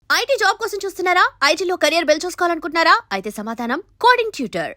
IT job కోసం చూస్తున్నారా? ఐటీలో కెరియర్ బిల్డ్ చూసుకోవాలనుకుంటున్నారా? అయితే సమాధానం కోడింగ్ ట్యూటర్.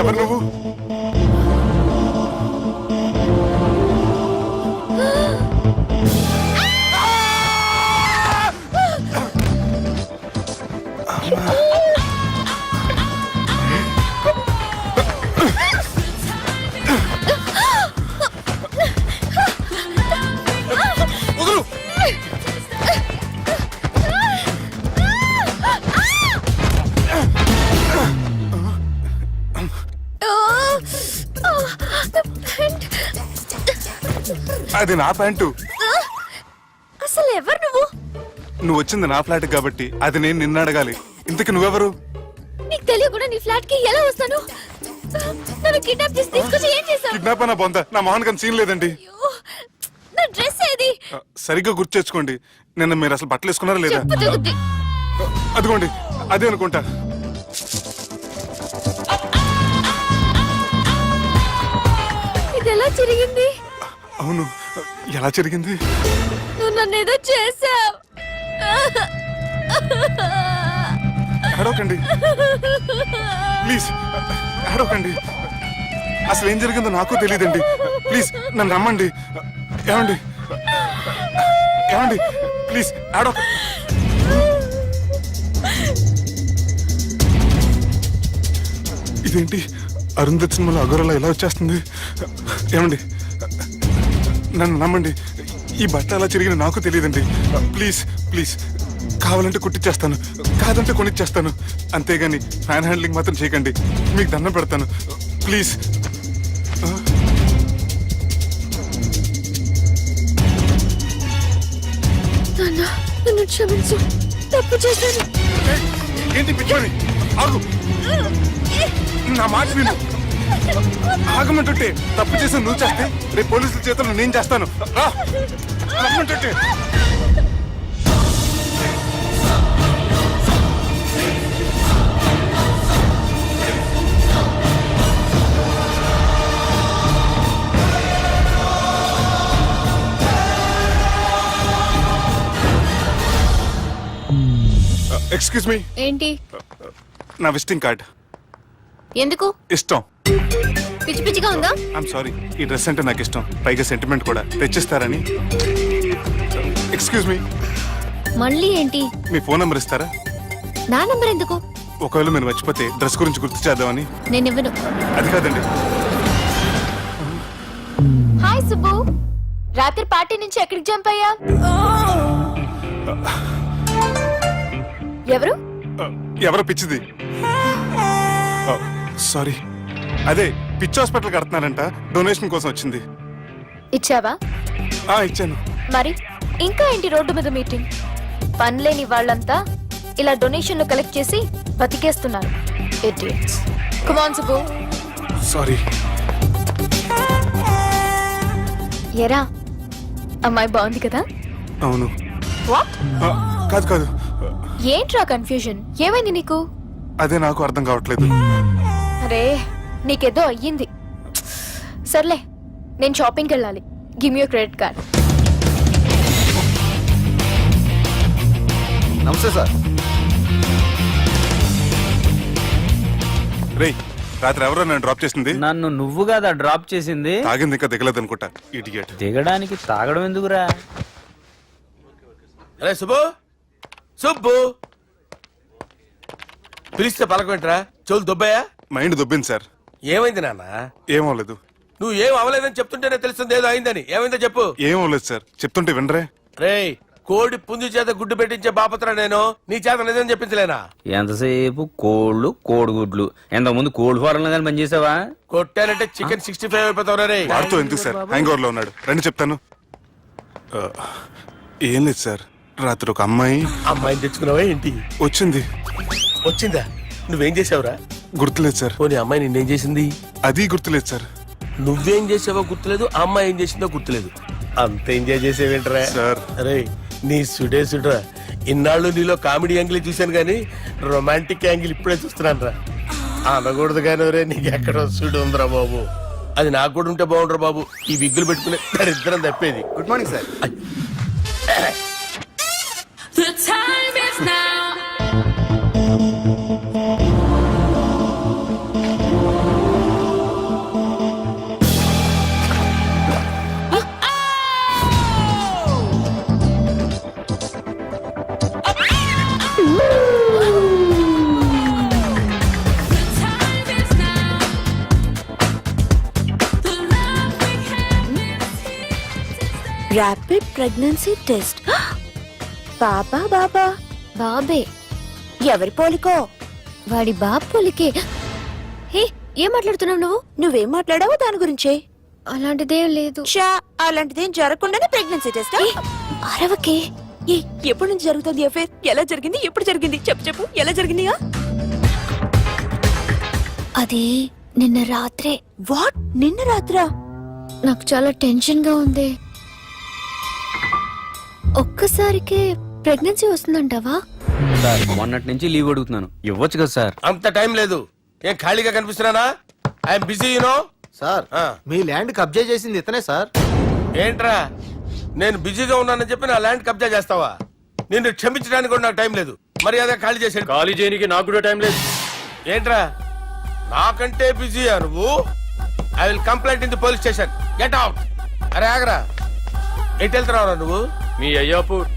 ఎవరు నువ్వు? అది నా ప్యాంటు. అసలు ఎవరు నువ్వు? నువ్వు వచ్చింది నా ఫ్లాట్ కాబట్టి అది నేను నిన్ను అడగాలి. ఇంతకు నువ్వెవరు? నీకు తెలియకుండా నీ ఫ్లాట్ కి ఎలా వస్తాను? నన్ను కిడ్నాప్ చేసి తీసుకొచ్చి ఏం చేశావు? కిడ్నాప్ అన్న బొంద, నా మొహన్ కన్నా సీన్ లేదండి. నా డ్రెస్ ఏది? సరిగ్గా గుర్తు తెచ్చుకోండి. నిన్న మీరు అసలు బట్టలు వేసుకున్నారా లేదా? అదిగోండి అదే అనుకుంటా. ఇది ఎలా జరిగింది? అవును, ఎలా జరిగింది? నువ్వు నన్ను ఏదో చేసావు. అడవకండి ప్లీజ్, అడవకండి. అసలు ఏం జరిగిందో నాకు తెలియదండి. ప్లీజ్ నన్ను రమ్మండి. ఏమండి ఏమండి ప్లీజ్ అడవ. ఇదేంటి అరుంధతి సినిమాలో అగోరలా ఎలా వచ్చేస్తుంది? ఏమండి నన్ను నమ్మండి. ఈ బట్ట అలా చిరిగిన నాకు తెలియదండి. ప్లీజ్ ప్లీజ్, కావాలంటే కుట్టిచ్చేస్తాను, కాదంటే కొనిచ్చేస్తాను. అంతేగాని ఫ్యాన్ హ్యాండ్లింగ్ మాత్రం చేయకండి. మీకు దండం పెడతాను ప్లీజ్. నన్ను క్షమించు, తప్పు చేశాను. ఏంటి పిచ్చోని? ఆగు, నా మాట విను. ఆగమంటుంటే తప్పు చేసి నువ్వు చేస్తే రేపు పోలీసుల చేతుల్లో నేను చేస్తాను. రమ్మంటుంటే. Excuse me. ఏంటి? నా విజిటింగ్ కార్డ్. ఎందుకు? ఇష్టం. పిచ్చి పిచ్చిగా ఉందా? ఐఎమ్ సారీ, ఈ డ్రెస్ అంటే నాకు ఇష్టం, పైగా సెంటిమెంట్ కూడా. తెచ్చిస్తారని. Excuse me. మళ్ళీ ఏంటి? మీ ఫోన్ నెంబర్ ఇస్తారా? నా నంబర్ ఎందుకు? ఒకవేళ మీరు మర్చిపోతే డ్రెస్ గురించి గుర్తు చేద్దామని. నేను ఇవ్వను. అది కాదండి. హాయ్ సుబ్బు, రాత్రి పార్టీ నుంచి ఎక్కడికి జంప్ అయ్యా? ఎవరు? ఎవరో పిచ్చిది. సారీ, అదే పిచ్చి హాస్పిటల్ కడుతున్నారంట, డొనేషన్ కోసం వచ్చింది. ఇచ్చావా? ఇచ్చాను. మరి ఇంకా ఏంటి రోడ్డు మీద మీటింగ్? పనిలేని వాళ్ళంతా ఇలా డొనేషన్లు కలెక్ట్ చేసి బతికేస్తున్నారు. Idiots. Come on, Subbu. Sorry. ఎరా, అమ్మాయి బాగుంది కదా? అవును. వాట్? కాదు కాదు. ఏంట్రా కన్ఫ్యూజన్? ఏమైంది నీకు? అదే నాకు అర్థం కావట్లేదు. అరే, నీకేదో అయ్యింది. సర్లే, నేను షాపింగ్కి వెళ్ళాలి. Give me your credit card. నమస్తే సార్. రే, రాత్రి ఎవరో నన్ను డ్రాప్ చేసింది? నన్ను నువ్వు కదా డ్రాప్ చేసింది. తాగింది ఇంకా దిగలేదు అనుకుంటా. ఇడియట్. దిగడానికి తాగడం ఎందుకురా? అరే సుబ్బు, సుబ్బు పిలిస్తే పలకమంటరా? చెవులు దొబ్బాయా? Mind దొబ్బింది sir. ఏమైంది నాన్న? ఏమవలేదు. నువ్వు ఏం అవలేదని చెప్తుంటేనే తెలుస్తుంది ఏదో అయిందని. ఏమైందో చెప్పు. ఏమవలేదు సార్, చెప్తుంటే వినరే. రేయ్, కోడి పుంజు చేత గుడ్డు పెట్టించే బాపత్ర నేను. నీ చేత నిజం చెప్పించలేనా? ఎంతసేపు కోళ్ళు కోడిగుడ్లు. ఎంతకు ముందు కోడి ఫారంలో కానీ పనిచేసావా? కొట్టానంటే చికెన్ 65 అయిపోతావు రే. వాడుతూ ఎందుకు సార్? హ్యాంగ్ ఓవర్ లో ఉన్నాడు. రండి చెప్తాను. ఏం లేదు సార్, రాత్రి ఒక అమ్మాయి అమ్మాయిని తెచ్చుకున్నావా ఏంటి? వచ్చింది. వచ్చిందా? నువ్వేం చేసావురా? గుర్తులేదు సార్. పోనీ అమ్మాయి నిన్నేం చేసింది? అది గుర్తులేదు సార్. నువ్వేం చేసావో గుర్తులేదు, ఆ అమ్మాయి ఏం చేసిందో గుర్తులేదు. అంత ఎంజాయ్ చేసేవేంట్రా సార్. అరే నీ సుడే సుడ్రా. ఇన్నాళ్ళు నీలో కామెడీ యాంగిల్ చూశాను కానీ రొమాంటిక్ యాంగిల్ ఇప్పుడే చూస్తున్నాను రా. అనకూడదు కానీ రే, నీకు ఎక్కడ సుడు ఉందిరా బాబు. అది నాకు కూడా ఉంటే బాగుండ్రా బాబు. ఈ విగ్గులు పెట్టుకునే దరిద్రం తప్పేది. Good morning sir. The time is now. The time is now. The love we have is here to stay. Rapid pregnancy test. బాబా బాబా బాబే, ఎవరి పోలికో? వాడి బాపులకి. హే, ఏం మాట్లాడుతున్నావు నువ్వు? నువ్వేం మాట్లాడావో దాని గురించే. అలాంటిదేం లేదు. షా, అలాంటిదేం జరగకుండానే ప్రెగ్నెన్సీ టెస్ట్. అరవకే. ఎప్పటి నుంచి జరుగుతుంది అఫేర్? ఎలా జరిగింది? ఎప్పుడు జరిగింది? చెప్పు చెప్పు, ఎలా జరిగిందిగా? అది నిన్న రాత్రే. వాట్? నిన్న రాత్రా? నాకు చాలా టెన్షన్ గా ఉంది. ఒక్కసారికే ప్రెగ్నెన్సీ వస్తుందంటావా? సార్ మొన్నటి నుంచి లీవ్ అడుగుతున్నాను, ఇవ్వచ్చు కదా సార్? అంత టైం లేదు. ఏం ఖాళీగా కనిపిస్తున్నానా? I'm busy you know. సార్ ఆ. మీ ల్యాండ్ కబ్జా చేసింది ఇతనే సార్. ఏంట్రా, నేను బిజీగా ఉన్నానని చెప్పి నా ల్యాండ్ కబ్జా చేస్తావా? నిన్ను క్షమించడానికి కూడా నాకు టైం లేదు. మర్యాద ఖాళీ చేసి ఖాళీ చేయడానికి నాకు కూడా టైం లేదు. ఏంట్రా, నాకంటే బిజీయా నువ్వు? I will complaint in the police station. Get out. అరే ఆగరా, ఎటు వెళ్తున్నావురా నువ్వు? మీ అయ్యాపూర్.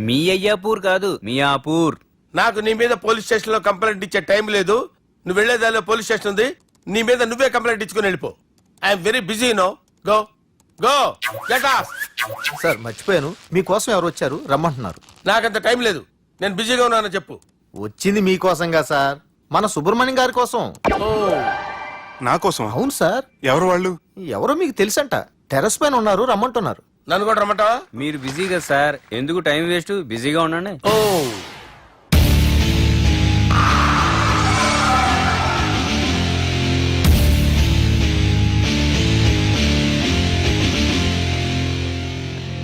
మీ అయ్యాపూర్ కాదు, మియాపూర్. నాకు నీ మీద పోలీస్ స్టేషన్ లో కంప్లైంట్ ఇచ్చే టైం లేదు. నువ్వు వెళ్లేదాలో పోలీస్ స్టేషన్ ఉంది. నీ మీద నువ్వే కంప్లైంట్ ఇచ్చుకుని వెళ్ళిపో. I'm very busy no. Go go get off. Sir మర్చిపోయాను, మీకోసం ఎవరు వచ్చారు రమ్మంటున్నారు. నాకంత టైం లేదు, నేను బిజీగా ఉన్నానని చెప్పు. వచ్చింది మీకోసంగా సార్, మన సుబ్రహ్మణ్యం గారి కోసం. ఓ, నా కోసం? అవును సార్. ఎవరు వాళ్ళు? ఎవరో మీకు తెలుసంట, టెర్రస్ పైన ఉన్నారు, రమ్మంటున్నారు. నన్ను కూడా రమ్మంటావా? మీరు బిజీ కదా సార్, ఎందుకు టైం వేస్ట్? బిజీగా ఉండండి. ఓ,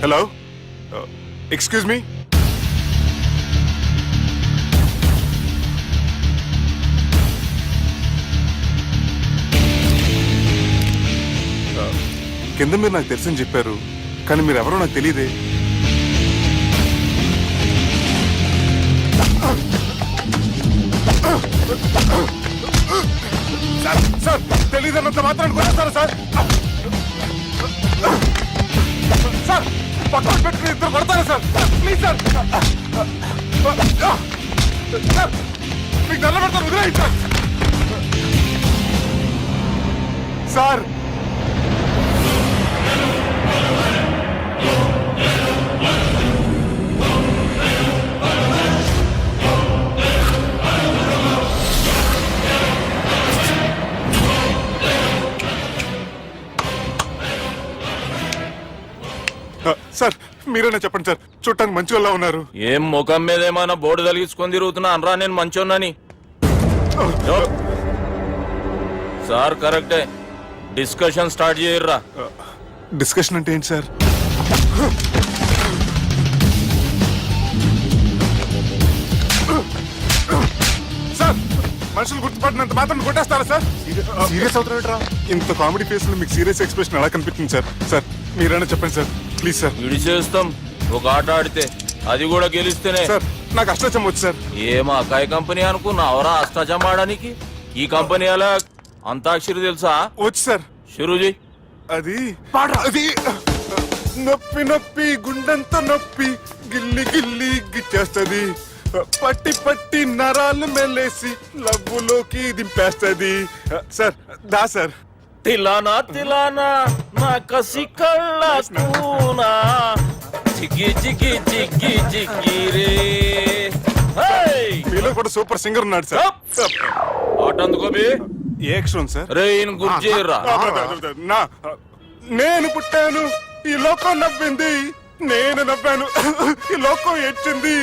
హలో, ఎక్స్క్యూజ్ మీ. కింద మీరు నాకు తెలుసని చెప్పారు, కానీ మీరు ఎవరో నాకు తెలియదే. సార్ తెలియదన్నంత మాత్రం కొనేస్తారా సార్? సార్ పక్కన పెట్టుకుని ఇద్దరు కొడతారా సార్? Please sir. సార్ మీకు దండం పెడతాను, వదిలేయండి సార్. సార్ సార్ మీరేనా చెప్పండి సార్, చూడటానికి మంచి వాళ్ళ ఉన్నారు. ఏం ముఖం మీద ఏమైనా బోర్డు తలిగించుకొని తిరుగుతున్నా అనరా నేను మంచోన్నాని? సార్ కరెక్టే, డిస్కషన్ స్టార్ట్ చేయర్రా. డిస్కషన్ అంటే ఏంటి సార్? సార్ మనుషులు గుర్తుపట్టినంత మాత్రం కొట్టేస్తారా సార్? సీరియస్ అవుతున్నట్రా? ఇంత కామెడీ ఫేస్ లో మీకు సీరియస్ ఎక్స్ప్రెషన్ ఎలా కనిపిస్తుంది సార్? సార్ మీరైనా చెప్పండి సార్, ప్లీజ్ సార్. విడిచేస్తాం ఒక ఆట ఆడితే, అది కూడా గెలిస్తేనే. సార్ నాకు అష్టచం వచ్చు సార్. ఏం అకాయ కంపెనీ అనుకున్నావరా అష్టాచం ఆడడానికి? ఈ కంపెనీ అలా అంతాక్షరి తెలుసా? వచ్చు సార్. షురూజీ. అది అది నొప్పి నొప్పి గుండెంత నొప్పి గిల్లి గిల్లి గిచ్చేస్తది, పట్టి పట్టి నరాలు మెల్లేసి లవ్వులోకి దింపేస్తది. సార్ దా సార్. తిలానా తిలానా నా కసి కళ్ళ కూనా జిగి జిగి జిగి జిగి రే. మీలో కూడా సూపర్ సింగర్ ఉన్నాడు సార్. ఆట అందుకోబి ఏ అక్షరం సార్? రే ఈయన గుర్చేయర్రా. నా నేను పుట్టాను, ఈ లోకం నవ్వింది, నేను నవ్వాను. ఈ లోకం ఏడ్చింది.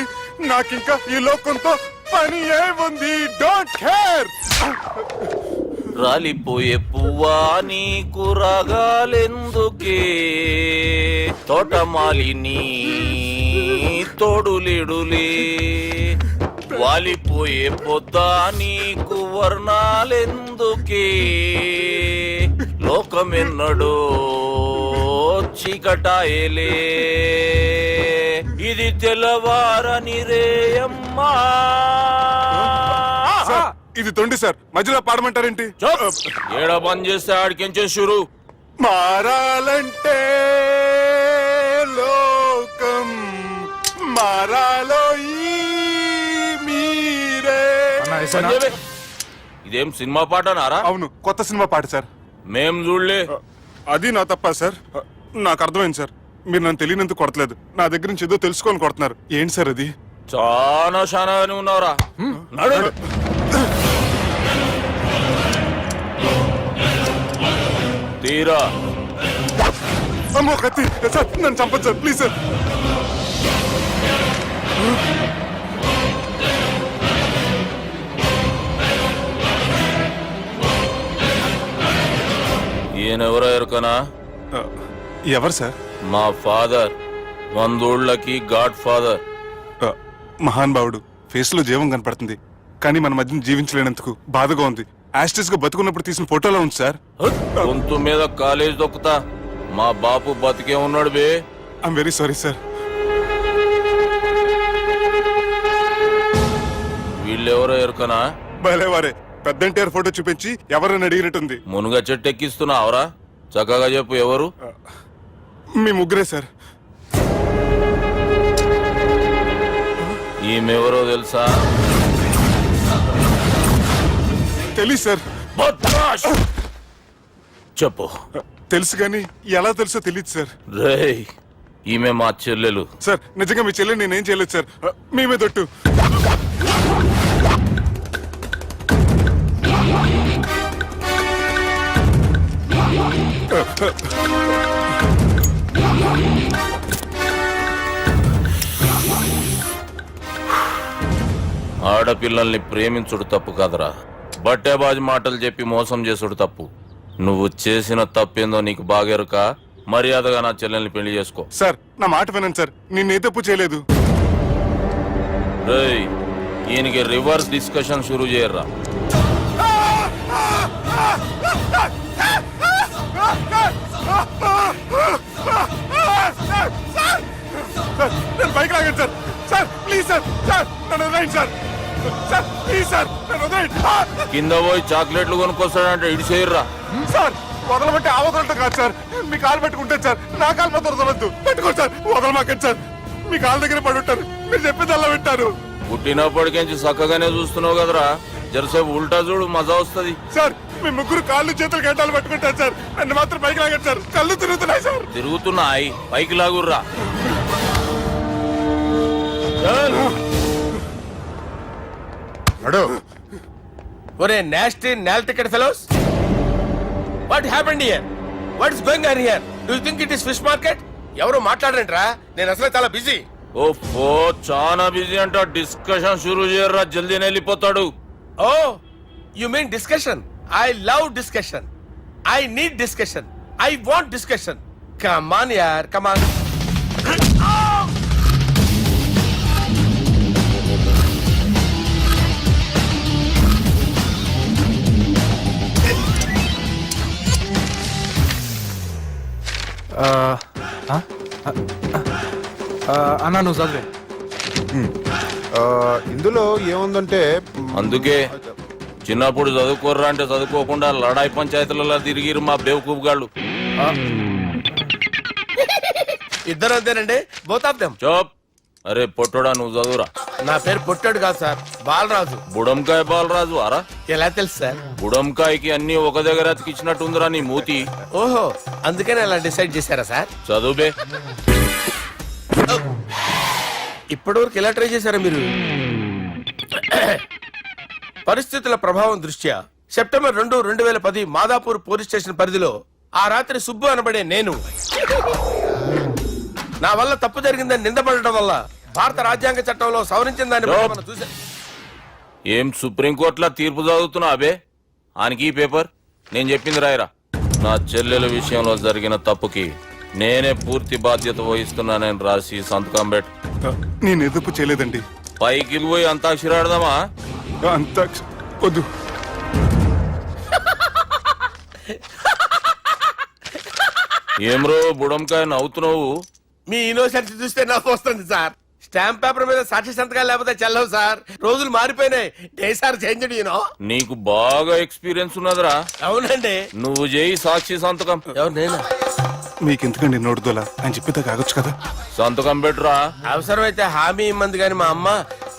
నాకింకా ఈ లోకంతో పని ఏముంది? Don't care. రాలిపోయే పువ్వా నీకు రాగాలెందుకే, తోటమాలిని తోడులిడులే, వాలిపోయే పొద్దా నీకు వర్ణాలెందుకే, లోకమెన్నడో చీకటాయలే, ఇది తెల్లవారని రేయమ్మా. సార్, ఇది తొండి సార్, మధ్యలో పాడమంటారేంటి? ఏడ బంద్ చేస్తే ఆడికెంచే షురు. మారాలంటే లోకం మారాలో ఈ మీరే. బంద్ చేయబే. ఇదేం సినిమా పాట నారా? అవును, కొత్త సినిమా పాట సార్. మేం చూడలే. అది నా తప్ప సార్. నాకు అర్థమైంది సార్. మీరు నన్ను తెలియనందుకు కొడతలేదు, నా దగ్గర నుంచి ఏదో తెలుసుకోని కొడుతున్నారు. ఏంటి సార్ అది? చాలా శానాగానే ఉన్నావురా. నడు. తీరా అమ్మో కత్తి సార్, నన్ను చంపదు సార్, ప్లీజ్ సార్. ఈయనెవరో ఎరుకనా? ఎవరు సార్? మా ఫాదర్, 100 గాడ్ ఫాదర్. మహాన్ భావుడు. ఫేస్ లో జీవం కనపడుతుంది, కానీ మన మధ్యన జీవించలేనందుకు బాధగా ఉంది. యాస్టిస్ గా బతుకున్నప్పుడు తీసిన ఫోటోలో ఉంది సార్. గొంతు మీద కాలేజ్ దొక్కుతా. మా బాపు బతికే ఉన్నాడు బే. I'm very sorry sir. వీళ్ళెవరో ఎరుకనా? భలేవారే, పెద్ద ఎన్టీఆర్ ఫోటో చూపించి ఎవరైనా అడిగినట్టుంది. మునుగ చెట్టు ఎక్కిస్తున్నావురా? చక్కగా చెప్పు, ఎవరు? మీ ముగ్గురే సార్. ఈమెవరో తెలుసా? తెలీదు సార్. బద్మాష్! చెప్పు. తెలుసు కానీ ఎలా తెలుసో తెలియదు సార్. రేయ్, ఈమె మా చెల్లెలు. సార్, నిజంగా మీ చెల్లెని నేనేం చేయలేదు సార్. మీ మీద ఒట్టు. ఆడపిల్లల్ని ప్రేమించుడు తప్పు కాదురా, బట్టేబాజు మాటలు చెప్పి మోసం చేసుడు తప్పు. నువ్వు చేసిన తప్పేందో నీకు బాగెరుక. మర్యాదగా నా చెల్లెల్ని పెళ్లి చేసుకో. సార్, నా మాట వినండి సార్, నేనే తప్పు చేయలేదు. రేయ్, ఈయనకి రివర్స్ డిస్కషన్ షురూ చేయర్రా. సార్, నేను బైక్ లాగండి sir. Sir please sir, sir నన్ను వదిలేయండి సార్. సార్ ప్లీజ్ సార్, నన్ను వదిలేయండి. కింద పోయి చాక్లెట్లు కొనుక్కొస్తాడంటే ఇటు చేయర్రా. సార్, వదలబట్టి ఆ వదలటం కాదు సార్. మీ కాలు పెట్టుకుంటే సార్, నా కాలు మాత్రం వదలవద్దు. పెట్టుకోండి సార్, వదలమాకండి సార్. మీ కాలు దగ్గర పడి ఉంటారు, మీరు చెప్పింది అలా వింటారు. పుట్టినప్పటికేంచి చక్కగానే చూస్తున్నావు కదరా, జరసేపు ఉల్టా చూడు, మజా వస్తుంది. సార్, మీ ముగ్గురు కాళ్ళు చేతులు గంటలు పట్టుకుంటారు సార్, నన్ను మాత్రం పైకి లాగండి సార్. కళ్ళు తిరుగుతున్నాయి సార్. తిరుగుతున్నాయి, పైకి లాగుర్రా. ఒరే nasty no ticket fellows, what happened here? What is going on here? Do you think it is fish market? ఎవరు మాట్లాడరంట్రా, నేను అసలే చాలా బిజీ. ఓ చాలా బిజీ అంట. డిస్కషన్ షురూ చేయర్రా, జల్దీ వెళ్ళిపోతాడు. Oh you mean discussion? I love discussion. I need discussion. I want discussion. Come on యార్, కమ్ ఆన్. అన్నా నువ్వు చదివే. ఇందులో ఏముందంటే అందుకే చిన్నప్పుడు చదువుకోర్రా అంటే చదువుకోకుండా లడాయి పంచాయతీలలో తిరిగిరు మా బేవకూఫ్ గాళ్ళు. ఇద్దరు అంతేనండి, బోత్ ఆఫ్ దెమ్. చోప్. అరే పొట్టోడా, నువ్వు చదువురా. నా పేరు పొట్టాడు కాదు సార్, బాలరాజు. బుడంకాయ బాలరాజు అరా? ఎలా తెలుసు సార్? బుడంకాయకి అన్ని ఒక దగ్గర అతికిచ్చినట్టుందిరా నీ మూతి. ఓహో, అందుకని అలా డిసైడ్ చేశారా సార్? చదువుబే. ఇప్పటి వరకు ఎలా ట్రై చేశారా మీరు? పరిస్థితుల ప్రభావం దృష్ట్యా సెప్టెంబర్ 2, 2010 మాదాపూర్ పోలీస్ స్టేషన్ పరిధిలో ఆ రాత్రి సుబ్బు అనబడే నేను నా వల్ల తప్పు జరిగిందని నిందపడటం వల్ల భారత రాజ్యాంగ చట్టంలో సవరించిన దాన్ని బట్టి మనం చూసా. ఏం సుప్రీంకోర్టులో తీర్పు చదువుతున్నా అబే ఆనికి ఈ పేపర్ నేను చెప్పింది రాయరా. నా చెల్లెల విషయంలో జరిగిన తప్పుకి నేనే పూర్తి బాధ్యత వహిస్తున్నానని రాసి సంతకం పెట్టు. నేను ఎదుపు చేయలేదండి. పైకి పోయి అంతా అక్షరాడదామా? అంత వద్దు. ఏమ్రో బుడంకాయ నవ్వుతున్నావు? మీ ఇన్నోసెన్స్ చూస్తే నవ్వు వస్తుంది సార్. స్టాంప్ పేపర్ మీద సాక్షి సంతకాలు లేకపోతే చెల్లవు సార్. రోజులు మారిపోయినాయి. Day sir change you know. నీకు బాగా ఎక్స్పీరియన్స్ ఉన్నదిరా. అవునండి. నువ్వు చేయి సాక్షి సంతకం. ఎవరు నేనా? మీకు ఎందుకండి నోడుదోలా అని చెప్పితే కాగొచ్చు కదా. సంతకం పెట్టురా. అవసరమైతే హామీ ఇమ్మంది కానీ మా అమ్మ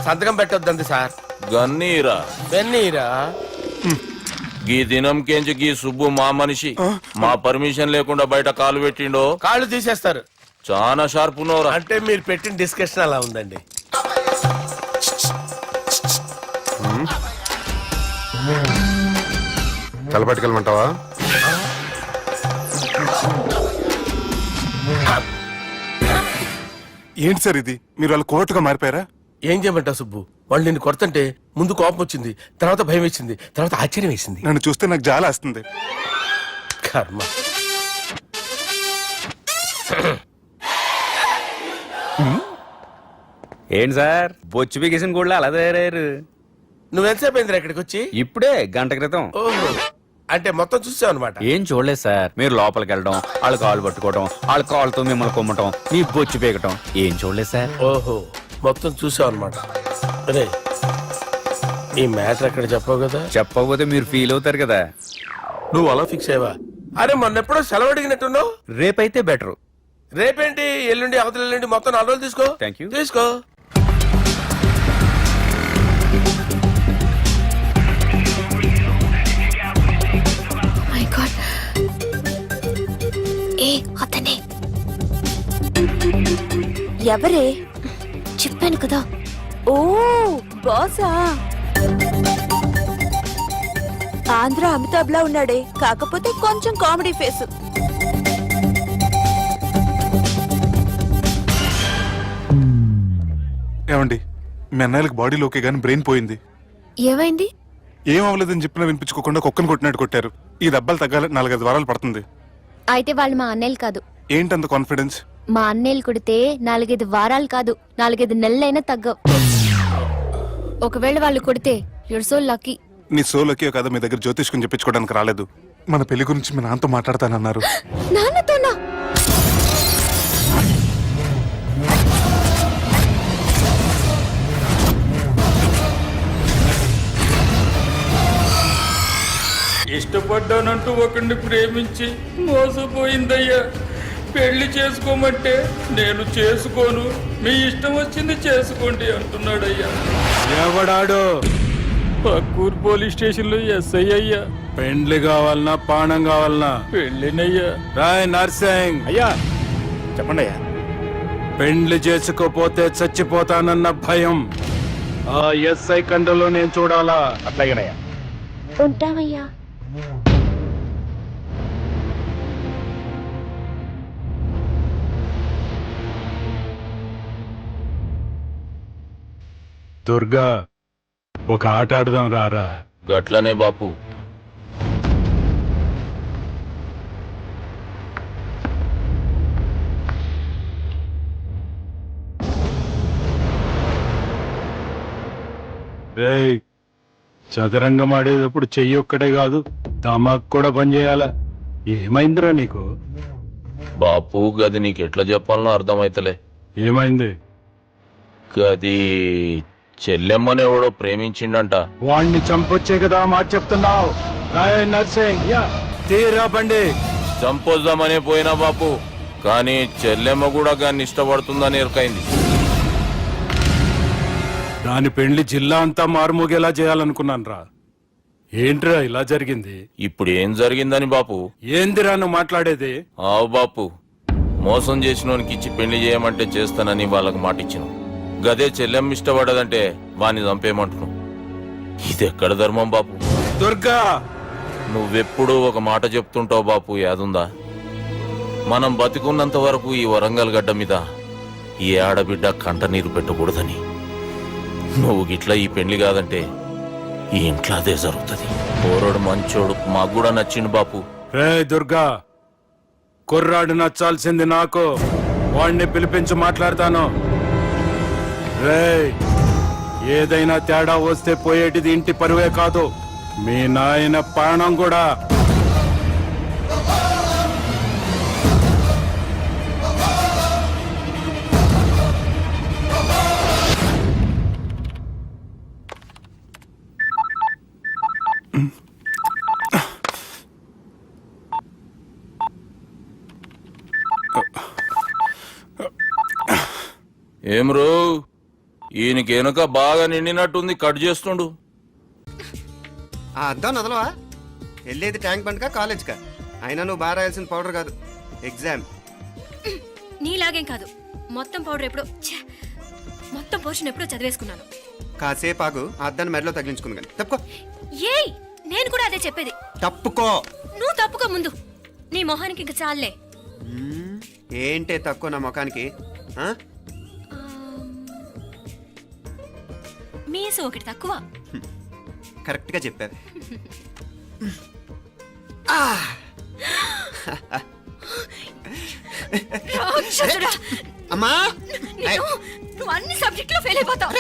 సంతకం పెట్టొద్దండి సార్. గన్నీరా వెన్నీరా. గీ దినంకేంచి గీ సుబ్బు మా మనిషి మా పర్మిషన్ లేకుండా బయట కాలు పెట్టిండో కాళ్ళు తీసేస్తారు. చాలా షార్ప్ ఉన్నవరా. అంటే మీరు పెట్టిన డిస్కషన్ అలా ఉందండి. తలపట్టుకెళ్ళమంటావా? ఏంటి సార్ ఇది? మీరు వాళ్ళు కోర్టుగా మారిపోయారా? ఏం చేయమంటావు సుబ్బు? వాళ్ళు నిన్ను కొడుతుంటే ముందు కోపం వచ్చింది, తర్వాత భయం వేసింది, తర్వాత ఆశ్చర్యం వేసింది. నన్ను చూస్తే నాకు జాలి వస్తుంది. కర్మ. ఏంటి సార్ బొచ్చు బిగేసిన కూడా అలా తయారయ్యారు? నువ్వెంతసేపు అయిందిరా ఇక్కడికి వచ్చి? ఇప్పుడే గంట క్రితం. ఓహో, అంటే మొత్తం చూసావు అనమాట. ఏం చూడలేదు సార్. మీరు లోపలికి వెళ్ళడం, వాళ్ళ కాళ్ళు పట్టుకోవడం, వాళ్ళ కాళ్ళతో మిమ్మల్ని కొమ్మటం, మీ బొచ్చు పీకటం ఏం చూడలేదు సార్. ఓహో, మొత్తం చూసావు అనమాట. అరే, ఈ మ్యాటర్ అక్కడ చెప్పావు కదా. చెప్పకపోతే మీరు ఫీల్ అవుతారు కదా. నువ్వు అలా ఫిక్స్ అయ్యవా? అరే మొన్నెప్పుడో సెలవు అడిగినట్టున్నావు. రేపైతే బెటరు. రేపేంటి, ఎల్లుండి, అవతల ఎల్లుండి, మొత్తం 4 రోజులు తీసుకో. Thank you. తీసుకో. మై గాడ్, ఏ అతనే ఎవరే? చెప్పాను కదా. ఓ బాసా. ఆంధ్ర అమితాబ్ లా ఉన్నాడే, కాకపోతే కొంచెం కామెడీ ఫేస్. ఏమండి, మీ అన్నయ్యలకు బాడీలో ఓకే కానీ బ్రెయిన్ పోయింది. ఏమైంది? ఏం అవ్వలేదని చెప్పినా వినిపించుకోకుండా కుక్కను కొట్టినట్టు కొట్టారు. ఈ దెబ్బలు తగ్గాలి 4-5 వారాలు పడుతుంది. అయితే వాళ్ళు మా అన్నయ్యలు కాదు. ఏంటంత కాన్ఫిడెన్స్? మా అన్నయ్యలు కొడితే 4-5 వారాలు కాదు, 4-5 నెలలైనా తగ్గవు. ఒకవేళ వాళ్ళు కొడితే యూర్ సో లక్కీ. నీ సోలోకి కదా మీ దగ్గర జ్యోతిష్కం చెప్పించుకోవడానికి రాలేదు. మన పెళ్లి గురించి మీ నాన్నతో మాట్లాడతానన్నారు. నాన్నతోనా? ఇష్టపడ్డానంటూ ఒకరిని ప్రేమించి మోసపోయిందయ్యా. పెళ్లి చేసుకోమంటే నేను చేసుకోను, మీ ఇష్టం వచ్చింది చేసుకోండి అంటున్నాడయ్యా. ఎవడాడు? పక్కూరు పోలీస్ స్టేషన్ లో ఎస్ఐ అయ్యా. పెండ్లి కావాలనా పానం కావాలనా? పెళ్ళినయ్యా. రాయ్ నర్సింగ్, అయ్యా చెప్పండి అయ్యా. పెండ్లి చేసుకోపోతే చచ్చిపోతానన్న భయం ఆ ఎస్ఐ కండలో నేను చూడాలా? అట్లాగేనయ్యా. ఉంటామయ్యా. దుర్గా, ఒక ఆట ఆడదాం రారా? గట్లనే బాపు. రేయ్, చదరంగం ఆడేటప్పుడు చెయ్యి ఒక్కటే కాదు తమాక్ కూడా పనిచేయాలా? ఏమైందిరా నీకు? బాపు గది నీకు ఎట్లా చెప్పాలనో అర్థమైతలే. ఏమైంది? గది చెల్లెమ్మని ఎవడో ప్రేమించిండంట. వాణ్ణి చంపొచ్చే కదా మాట చెప్తున్నావు? రాయ్ నర్సింగ్, తీరా బండి. చంపొద్దామనే పోయినా బాపు, కానీ చెల్లెమ్మ కూడా గాన్ని ఇష్టపడుతుందని ఎరకైంది. దాని పెళ్లి జిల్లా అంతా మారుమోగేలా చేయాలనుకున్నాను రా. ఏంట్రా ఇలా జరిగింది? ఇప్పుడు ఏం జరిగిందని బాపు? ఏందిరా నువ్వు మాట్లాడేది? ఆవు బాపు, మోసం చేసినోనికి ఇచ్చి పెళ్లి చేయమంటే చేస్తానని వాళ్ళకి మాటిచ్చిన. గదే చెల్లెమ్మ ఇష్టపడదంటే వాణ్ణి చంపేయమంటున్నావు. ఇది ఎక్కడ ధర్మం బాపు? దుర్గా, నువ్వెప్పుడూ ఒక మాట చెప్తుంటావు బాపు, యాదుందా? మనం బతికున్నంత వరకు ఈ వరంగల్ గడ్డ మీద ఈ ఆడబిడ్డ కంట నీరు పెట్టకూడదని. నువ్వు గిట్లా ఈ పెళ్లి కాదంటే ఈ ఇంట్లో అదే జరుగుతుంది. పోరోడు మంచోడు, మాకు కూడా నచ్చిండు బాపు. రే దుర్గా, కుర్రాడు నచ్చాల్సింది నాకు. వాడిని పిలిపించి మాట్లాడతాను. రే, ఏదైనా తేడా వస్తే పోయేటిది ఇంటి పరువే కాదు, మీ నాయన ప్రాణం కూడా. ఏం రో, ఈయనకి వెనుక బాగా నిండినట్టుంది, కట్ చేస్తుండు. ఆ అద్దం నదలవా? వెళ్ళేది ట్యాంక్ బండ్కా కాలేజ్కా? అయినా నువ్వు బాగా రాయాల్సిన పౌడర్ కాదు, ఎగ్జామ్. నీలాగేం కాదు, మొత్తం పౌడర్ ఎప్పుడో మొత్తం పోర్షన్ ఎప్పుడో చదివేసుకున్నాను. కాసేపు ఆగు, ఆ అద్దాన్ని మెడలో తగిలించుకుంది కానీ తప్పుకో. ఏయ్, నేను కూడా అదే చెప్పేది. తప్పుకో. నువ్వు తప్పుకో ముందు. నీ మొహానికి ఇంక చాలే. ఏంటే తక్కువ నా ముఖానికి? ఆ? మీసు ఒకటి తక్కువ. కరెక్ట్గా చెప్పావు. రాక్షసుడా! అమ్మా, నువ్వు అన్ని సబ్జెక్టులో ఫెయిల్ అయిపోతావు.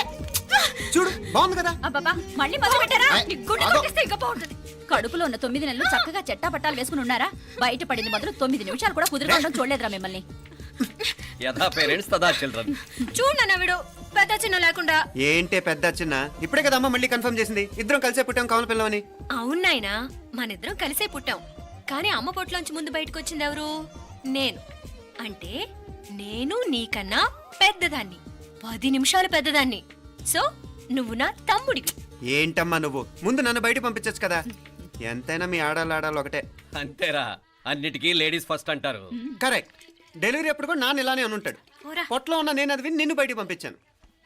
చూడు బాగుంది కదా. అబ్బబ్బా, మళ్ళీ మొదలు పెట్టారా? నీ గుండె కొట్టేస్తే ఇంకా బాగుంటుంది. కడుపులో ఉన్న 9 నెలలు చక్కగా చెట్టా పట్టాలు వేసుకుని ఉన్నారా? బయట పడింది మొదలు 9 నిమిషాలు కూడా కుదిరకుండా చూడలేదురా మిమ్మల్ని. యథా పేరెంట్స్ తదా చిల్డ్రన్. చూడు నాన్న, వీడు పెద్ద చిన్న లేకుండా. ఏంటే పెద్ద చిన్న? ఇప్పుడే కదా అమ్మ మళ్ళీ కన్ఫర్మ్ చేసింది ఇద్దరం కలిసే పుట్టాం కావాలి పిల్లవని. అవునాయనా, మనిద్దరం కలిసే పుట్టాం. కానీ అమ్మ పొట్లోంచి ముందు బయటకు వచ్చింది ఎవరు? నేను. అంటే నేను నీకన్నా పెద్దదాన్ని, 10 నిమిషాలు పెద్దదాన్ని. సో నువ్వు నా తమ్ముడి. ఏంటమ్మా నువ్వు? ముందు నన్ను బయట పంపించచ్చు కదా. ఎంతైనా మీ ఆడాలి ఒకటే. అంతేరా, అన్నిటికీ లేడీస్ ఫస్ట్ అంటారు. కరెక్ట్. డెలివరీ అప్పుడు కూడా నాన్న ఇలానే అనుంటాడు. పోరా. పొట్టలో ఉన్న నేను అది విని నిన్ను బయటికి పంపించాను.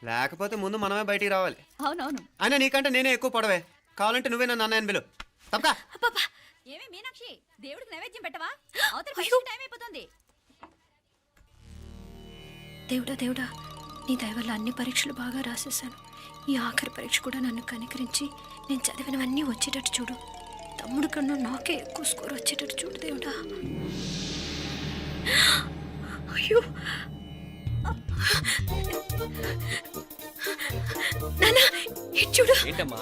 లేకపోతే ముందు మనమే బయటికి రావాలి. అవునవును. అయినా నీకంటే నేనే ఎక్కువ పొడవే. కావాలంటే నువ్వే నన్ను అన్నయ్యను పిలు. తప్పకా. అబ్బబ్బా, ఏమి మీనాక్షి, దేవుడికి నైవేద్యం పెట్టవా? అవతల అయ్యో. టైం అయిపోతుంది. దేవుడా దేవుడా, నీ దయ వల్ల అన్ని పరీక్షలు బాగా రాసేసాను. ఈ ఆఖరి పరీక్ష కూడా నన్ను కనికరించి నేను చదివినవన్నీ వచ్చేటట్టు చూడు. తమ్ముడు కన్నా నాకే ఎక్కువ స్కోర్ వచ్చేటట్టు చూడు దేవుడా. అయ్యో నాన్న, ఇటు చూడు. ఏంటమ్మా?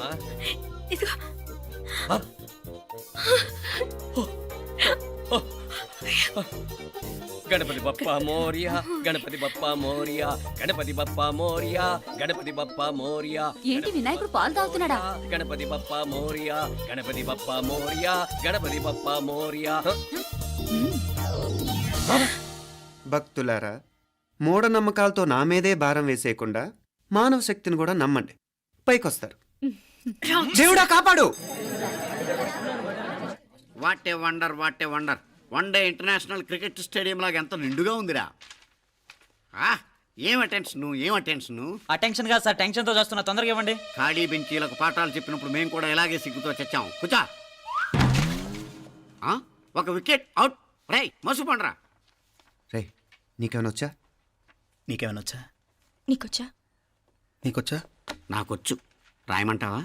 ఇదిగో. గణపతి బప్పా మోరియా, గణపతి బప్పా మోరియా, గణపతి బప్పా మోరియా, గణపతి బప్పా మోరియా. ఏంటి వినాయకుడు పాలు తాగుతున్నాడా? గణపతి బప్పా మోరియా, గణపతి బప్పా మోరియా, గణపతి బప్పా మోరియా. భక్తులారా, మూఢనమ్మకాలతో నా మీదే భారం వేసేయకుండా మానవ శక్తిని కూడా నమ్మండి, పైకొస్తారు. దేవుడా కాపాడు. What a wonder, what a wonder. 1 day international cricket stadium లాగా ఎంత నిండుగా ఉందిరా. ఏం అటెన్షన్? అటెన్షన్ కాదు సార్, టెన్షన్ తో చేస్తున్నా. తొందరగా ఇవ్వండి. ఖాళీ బెంచీలకు పాఠాలు చెప్పినప్పుడు మేము కూడా ఇలాగే సిగ్గుతో చచ్చాం. కూర్చో. ఒక వికెట్ అవుట్. రై మసు పండరా. రే, నీకేమైనా వచ్చా? నీకేమైనా వచ్చా? నీకొచ్చా? నీకొచ్చా? నాకొచ్చు. రాయమంటావా?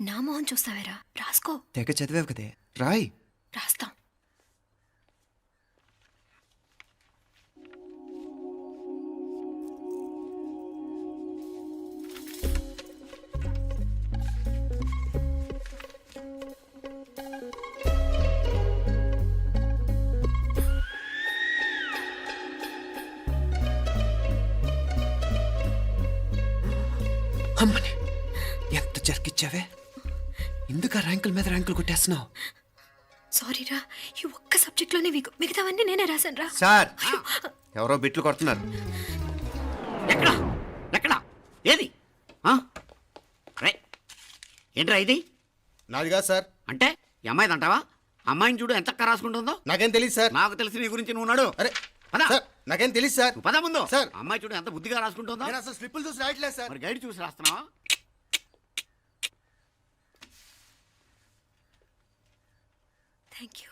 నా మొహం చూస్తావేరా? రాసుకో. తెగ చదివావు కదే, రాయ్. రాస్తాం. అమ్మని ఎంత జరికిచ్చావే. ఎందుకు ర్యాంకుల మీద ర్యాంకులు కొట్టేస్తున్నావు? సారీరా, ఈ ఒక్క సబ్జెక్ట్లోనే వీకు, మిగతావన్నీ నేనే రాశాను రా. సార్, ఎవరో బిట్లు కొడుతున్నారు. ఎక్కడా ఎక్కడా ఏది ఆ? రే ఏంట్రా ఇది నాది కాదు సార్. అంటే ఈ అమ్మాయిది అంటావా? అమ్మాయిని చూడు ఎంత రాసుకుంటుందో. నాకేం తెలియదు సార్. నాకు తెలిసి నీ గురించి నువ్వు నాడు. అరే పద సార్, నాకేం తెలియదు సార్. నువ్వు పద ముందు. సార్. అమ్మాయి చూడు ఎంత బుద్ధిగా రాసుకుంటుందో. నేను అసలు స్లిప్పులు చూసి రాయట్లేదు సార్. మరి గైడ్ చూసి రాస్తున్నావా? Thank you.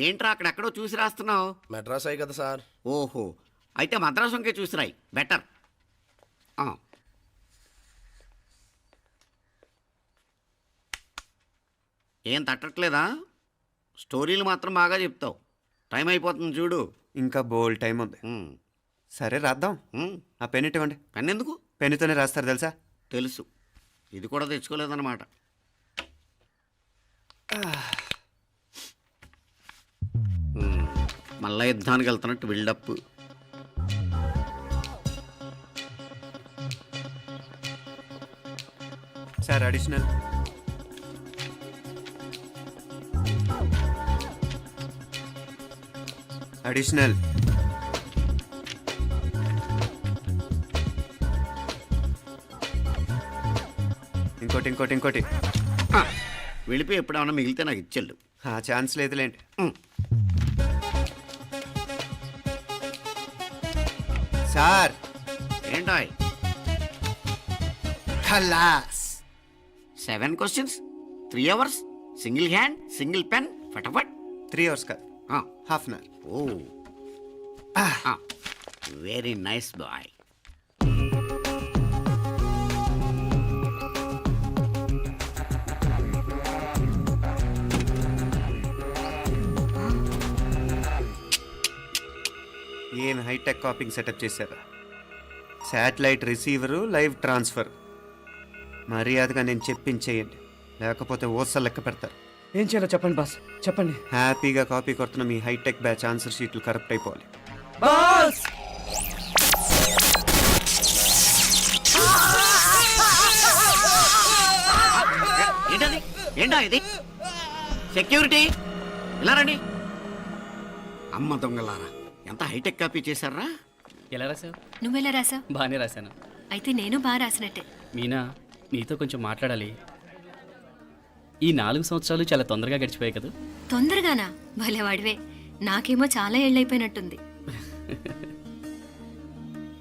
ఏంట్రా అక్కడెక్కడో చూసి రాస్తున్నావు? మెడ్రాస్ అయ్యి కదా సార్. ఓహో, అయితే మద్రాసు వంకే చూసి రాయి, బెటర్. ఏం తట్టట్లేదా? స్టోరీలు మాత్రం బాగా చెప్తావు. టైం అయిపోతుంది చూడు. ఇంకా బోల్డ్ టైం ఉంది. సరే రాద్దాం. ఆ పెన్ ఇవ్వండి. పెన్ ఎందుకు? పెన్నుతోనే రాస్తారు తెలుసా? తెలుసు. ఇది కూడా తెచ్చుకోలేదన్నమాట. మళ్ళా యుద్ధానికి వెళ్తున్నట్టు బిల్డప్. Sir additional. అడిషనల్. ఇంకోటి ఇంకోటి ఇంకోటి. వెళ్ళిపోయి ఎప్పుడేమన్నా మిగిలితే నాకు ఇచ్చెళ్ళు. ఆ ఛాన్స్ లేదులేండి. సార్ ఏంటాయ్? ఖలాస్. 7 questions, 3 hours, single hand, single pen, ఫటాఫట్. 3 hours కాదు, half an hour. Oh very nice boy. ఏం హైటెక్ కాపింగ్ సెటప్ చేశారా? Satellite receiver, live transfer. మర్యాదగా నేను చెప్పించేయండి, లేకపోతే ఓసలు లెక్క పెడతారు. ఏం చేయాలో చెప్పండి బాస్, చెప్పండి. హ్యాపీగా కాపీ కొడుతున్న మీ హైటెక్ బ్యాచ్ ఆన్సర్ షీట్లు కరెక్ట్ అయిపోవాలి. బాస్ ఏంటది? ఏంటా ఇది? సెక్యూరిటీ ఇలా రండి. అమ్మ దొంగలారా, ఎంత హైటెక్ కాపీ చేశారా? ఎలా రాసావు? నువ్వెలా రాసావు? బాగానే రాశాను. అయితే నేను బాగా రాసినట్టే. మీనా, నీతో కొంచెం మాట్లాడాలి. ఈ 4 సంవత్సరాలు చాలా తొందరగా గడిచిపోయాయి కదా. తొందరగానా? భలేవాడివే. నాకేమో చాలా ఏళ్ళైపోయినట్టుంది.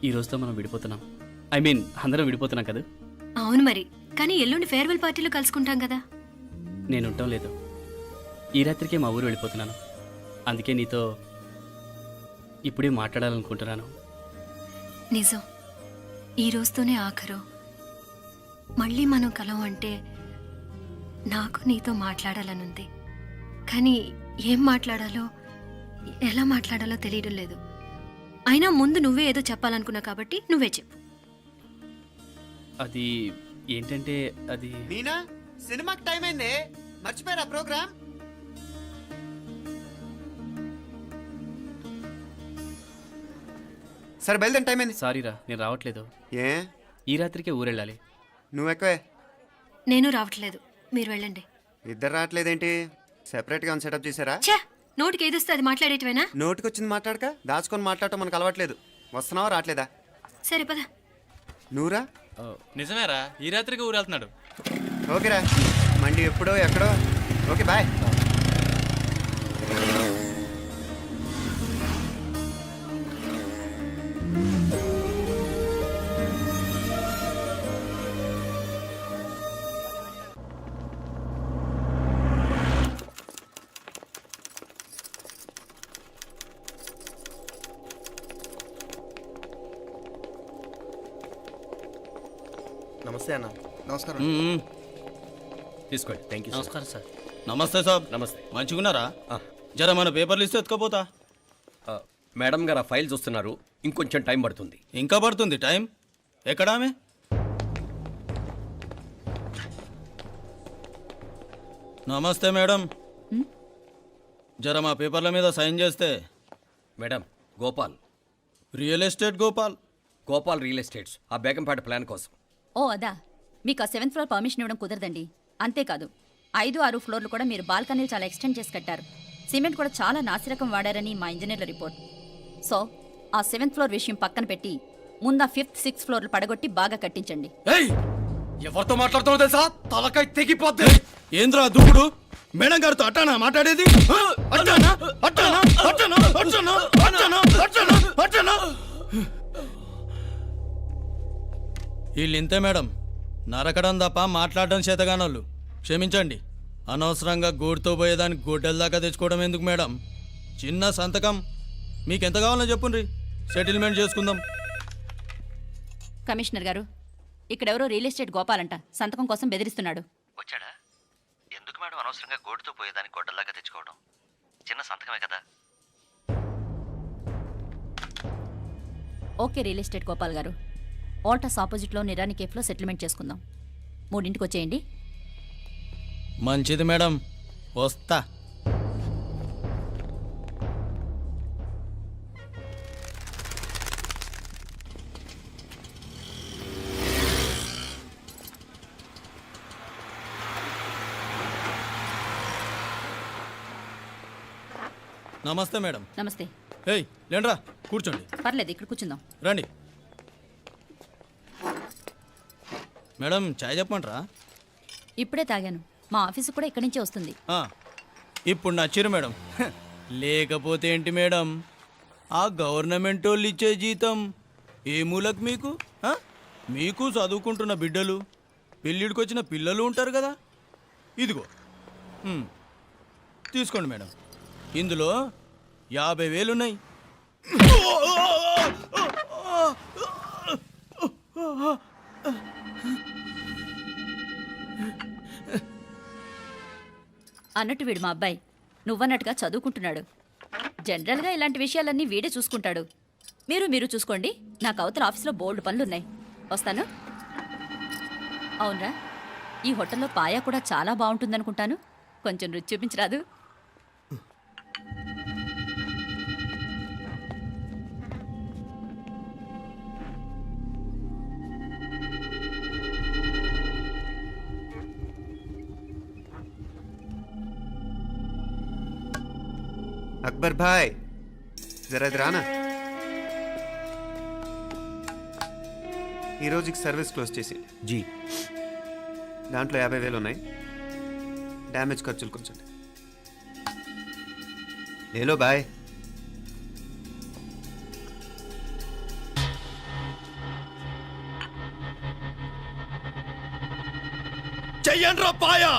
ఈ రోజుతో మనం విడిపోతున్నాం. ఐ మీన్ అందరం విడిపోతున్నాం కదా. అవును మరి, కానీ ఎల్లుండి ఫేర్వెల్ పార్టీలో కలుసుకుంటాం కదా. నేను ఉండటం లేదు. ఈ రాత్రికే మా ఊరు వెళ్ళిపోతున్నాను. అందుకే నీతో ఇప్పుడే మాట్లాడాలనుకుంటున్నాను. నిజం, ఈ రోజుతోనే ఆఖరు. మళ్ళీ మనం కలం అంటే నాకు నీతో మాట్లాడాలనుంది. కానీ ఏం మాట్లాడాలో, ఎలా మాట్లాడాలో తెలియడం లేదు. అయినా ముందు నువ్వే ఏదో చెప్పాలనుకున్నా కాబట్టి నువ్వే చెప్పు. అది ఏంటంటే అది మీనా, సినిమాకి టైం అయింది, మర్చిపోయారా ప్రోగ్రామ్? సరే బయలుదేరి, టైం అయింది. సారీరా, నేను రావట్లేదు. ఏ? ఈ రాత్రికే ఊరెళ్ళాలి. నువ్వు ఎక్కువే. నేను రావట్లేదు, మీరు వెళ్ళండి. ఇద్దరు రావట్లేదేంటి? సెపరేట్గా సెటప్ చేశారా? ఛే, నోటికి ఏదొస్తే అది మాట్లాడేటివేనా? నోటికి వచ్చింది మాట్లాడక దాచుకొని మాట్లాడటం మనకు అలవాట్లేదు. వస్తున్నావా రావట్లేదా? సరే పద. నువ్వురా. నిజమేరా, ఈ రాత్రికి ఊరెళ్తున్నాడు. ఓకేరా, మండి ఎప్పుడో ఎక్కడో. Okay bye. నమస్తే అన్న. నమస్కారం. తీసుకోండి. Thank you. నమస్కారం సార్. నమస్తే సాబ్. నమస్తే. మంచిగున్నారా? జర మన పేపర్లు ఇస్తే ఎత్తుకపోతా. మేడం గారు ఆ ఫైల్ చూస్తున్నారు, ఇంకొంచెం టైం పడుతుంది. ఇంకా పడుతుంది టైం? ఎక్కడా ఆమె? నమస్తే మేడం. జర మా పేపర్ల మీద సైన్ చేస్తే. Madam, Gopal, real estate Gopal. Gopal real estates, ఆ బేగంపేట ప్లాన్ కోసం. ఓ అదా, మీకు ఆ 7th ఫ్లోర్ పర్మిషన్ ఇవ్వడం కుదరదండి. అంతేకాదు 5, 6 ఫ్లోర్లు కూడా మీరు బాల్కనీలు చాలా ఎక్స్టెండ్ చేసి కట్టారు. సిమెంట్ కూడా చాలా నాసిరకం వాడారని మా ఇంజనీర్ల రిపోర్ట్. సో ఆ 7th ఫ్లోర్ విషయం పక్కన పెట్టి ముందు ఆ 5th, 6th ఫ్లోర్లు పడగొట్టి బాగా కట్టించండి. ఎవరితో మాట్లాడుతున్నావు తెలుసా? తలకాయ తెగిపోద్ది. ఏంద్రా దూకుడు? మేడం గారితో అట్టానా మాట్లాడేది? అట్టానా అట్టానా అట్టానా అట్టానా అట్టానా అట్టానా అట్టానా? వీళ్ళింతే మేడం, నరకడం తప్ప మాట్లాడడం చేతగానోళ్ళు. క్షమించండి, అనవసరంగా గోడుతో పోయేదానికి గొడ్డల దాకా తెచ్చుకోవడం ఎందుకు మేడం? చిన్న సంతకం మీకెంత కావాలో చెప్పుండ్రి, సెటిల్మెంట్ చేసుకుందాం. కమిషనర్ గారు, ఇక్కడెవరో రియల్ ఎస్టేట్ గోపాలంట సంతకం కోసం బెదిరిస్తున్నాడు. వచ్చాడా? ఎందుకు మేడం అనవసరంగా గోడుతో పోయేదానికి గొడ్డల్లాగా తెచ్చుకోవడం? చిన్న సంతకమే కదా. ఓకే రియల్ ఎస్టేట్ గోపాల్ గారు, ఆల్టాస్ ఆపోజిట్లో నిరాని కేఫ్లో సెటిల్మెంట్ చేసుకుందాం. 3ంటికి వచ్చేయండి. మంచిది మేడం, వస్తా. నమస్తే మేడం. నమస్తే. ఏయ్ లేండ్రా, కూర్చోండి. పర్లేదు, ఇక్కడ కూర్చుందాం. రండి మేడం, చాయ్ చెప్పమంటారా? ఇప్పుడే తాగాను. మా ఆఫీసు కూడా ఇక్కడి నుంచే వస్తుంది. ఇప్పుడు నచ్చిరు మేడం. లేకపోతే ఏంటి మేడం, ఆ గవర్నమెంట్ వాళ్ళు ఇచ్చే జీతం ఏ మూలకు మీకు? మీకు చదువుకుంటున్న బిడ్డలు, పెళ్ళిడికి వచ్చిన పిల్లలు ఉంటారు కదా. ఇదిగో తీసుకోండి మేడం, ఇందులో 50,000 ఉన్నాయి. అన్నట్టు వీడు మా అబ్బాయి నువ్వన్నట్టుగా చదువుకుంటున్నాడు. జనరల్గా ఇలాంటి విషయాలన్నీ వీడే చూసుకుంటాడు. మీరు చూసుకోండి, నాకు అవతల ఆఫీస్లో బోల్డ్ పనులున్నాయి. వస్తాను. అవునరా, ఈ హోటల్లో పాయా కూడా చాలా బాగుంటుందనుకుంటాను. కొంచెం రుచి చూపించరాదు? అక్బర్ భాయ్, జరా ఇది రానా. ఈ రోజుకి సర్వీస్ క్లోజ్ చేసేయండి. జీ, దాంట్లో 50,000 ఉన్నాయి. డ్యామేజ్ ఖర్చులు కొంచెం లేలో బాయ్. చెయ్యండ్రా పాయా.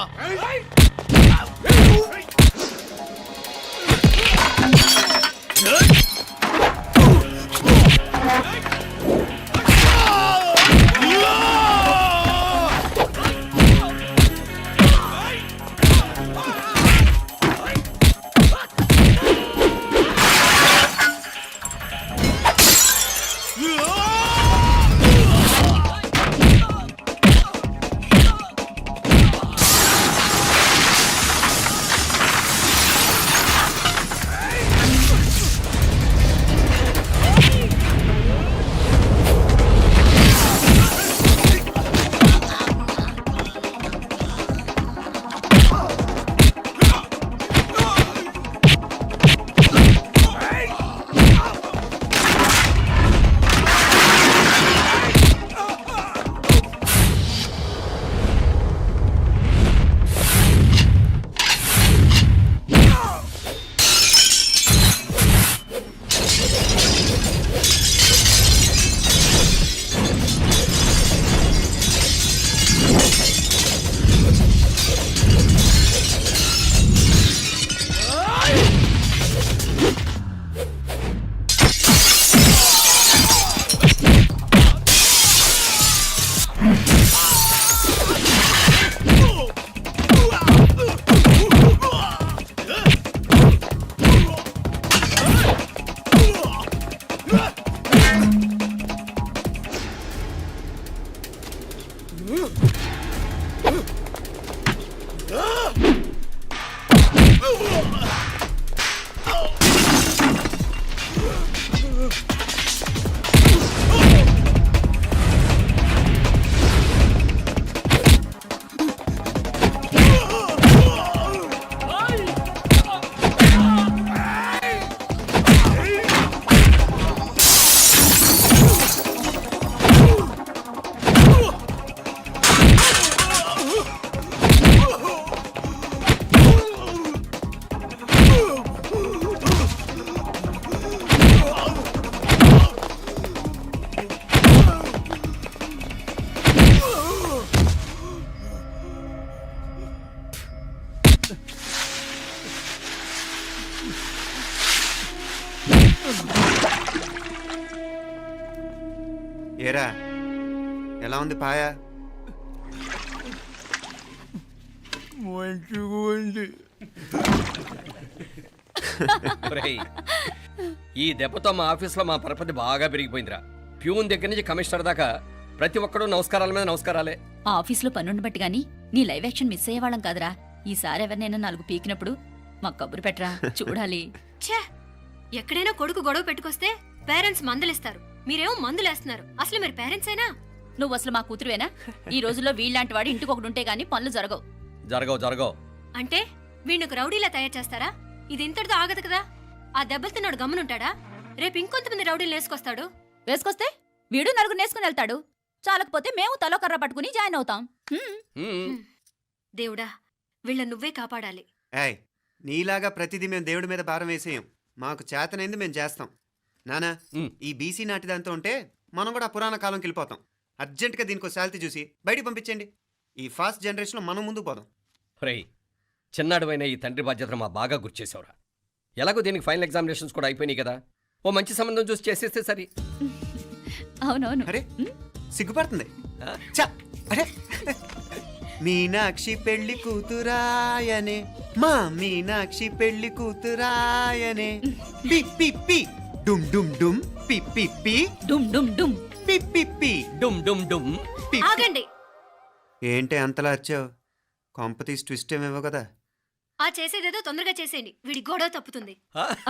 ఏరా ఎలా ఉంది పాయా? మంచిగా ఉంది. ఈ దెబ్బతో మా ఆఫీస్లో మా పరపతి బాగా పెరిగిపోయిందిరా. ప్యూన్ దగ్గర నుంచి కమిషనర్ దాకా ప్రతి ఒక్కడు నమస్కారాల మీద నమస్కారాలే. ఆ ఆఫీస్లో పనుండి బట్టి గాని నీ లైవ్ యాక్షన్ మిస్ అయ్యేవాళ్ళం కాదురా. ఈసారి ఎవరినైనా 4 పీకినప్పుడు మాకు కబురు పెట్టరా, చూడాలి. ఛే, ఎక్కడైనా కొడుకు గొడవ పెట్టుకొస్తే పేరెంట్స్ మందులేస్తారు, మీరేమో మందులేస్తున్నారు. అసలు మీరు పేరెంట్స్ అయినా? నువ్వు అసలు మా కూతురువేనా? ఈ రోజుల్లో వీళ్ళలాంటి వాడు ఇంటికి ఒకటి ఉంటే గానీ పనులు జరగవు. జరగవు. అంటే వీణ్ణకు రౌడీలా తయారు చేస్తారా? ఇది ఇంతటితో ఆగదు కదా. ఆ దెబ్బలు తిన్నాడు గమ్మునుంటాడా? రేపు ఇంకొంతమంది రౌడీలు వేసుకొస్తాడు. వేసుకొస్తే వీడు 4 నేసుకుని వెళ్తాడు. చాలకపోతే మేము తలో కర్ర పట్టుకుని జాయిన్ అవుతాం. దేవుడా, వీళ్ళ నువ్వే కాపాడాలి. ఏయ్, నీలాగా ప్రతిదీ మేము దేవుడి మీద భారం వేసేయం. మాకు చేతనైంది మేము చేస్తాం. నానా, ఈ బీసీ నాటి దాంతో ఉంటే మనం కూడా పురాణ కాలంకి వెళ్ళిపోతాం. అర్జెంటుగా దీనికి శాలిటీ చూసి బయటికి పంపించండి. ఈ ఫాస్ట్ జనరేషన్లో మనం ముందుకు పోదాం. రేయ్, చిన్నాడువైన ఈ తండ్రి బాధ్యతను మా బాగా గుర్చేసావురా. ఎలాగో దీనికి ఫైనల్ ఎగ్జామినేషన్స్ కూడా అయిపోయినాయి కదా, ఓ మంచి సంబంధం చూసి చేసేస్తే సరి. అవునవును. అరే సిగ్గుపడుతుంది. ఛ, అరే మీనాక్షి పెళ్లి కూతురాయనే, మా మీనాక్షి పెళ్లి కూతురాయనే. పి పి పి డుమ్ డుమ్ డుమ్ పి పి పి డుమ్ డుమ్ డుమ్ పి పి పి డుమ్ డుమ్ డుమ్. పి. ఆగండి. ఏంటి అంతలా వచ్చావు? కాంపతీస్ ట్విస్ట్ ఏమేవో కదా. ఆ చేసేదేదో తొందరగా చేసేయండి, వీడి గొడవ తప్పుతుంది.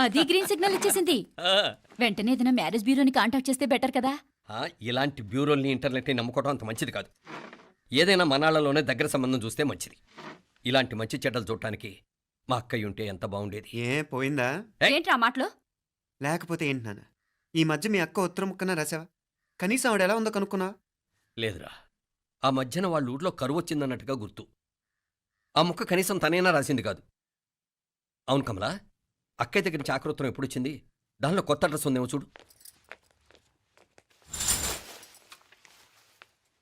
అది గ్రీన్ సిగ్నల్ ఇచ్చేసింది. వెంటనే ఏదైనా మ్యారేజ్ బ్యూరోని కాంటాక్ట్ చేస్తే బెటర్ కదా. ఇలాంటి బ్యూరోల్ని ఇంటర్నెట్ని నమ్ముకోవడం అంత మంచిది కాదు. ఏదైనా మనాళ్ళలోనే దగ్గర సంబంధం చూస్తే మంచిది. ఇలాంటి మంచి చెడ్డలు చూడటానికి మా అక్కయ్య ఉంటే ఎంత బాగుండేది. ఏ పోయిందా? ఏంట్రా ఆ మాటలు? లేకపోతే ఏంటి నాన్న, ఈ మధ్య మీ అక్క ఉత్తరం ముక్కన రాసావా? కనీసం ఆవిడ ఎలా ఉందో కనుక్కున్నా? లేదురా, ఆ మధ్యన వాళ్ళ ఊర్లో కరువు వచ్చిందన్నట్టుగా గుర్తు. ఆ ముక్క కనీసం తనైనా రాసింది కాదు. అవును కమలా, అక్కయ్య దగ్గర నుంచి ఆకృతం ఎప్పుడొచ్చింది? దానిలో కొత్త అడ్రస్ ఉందేమో చూడు.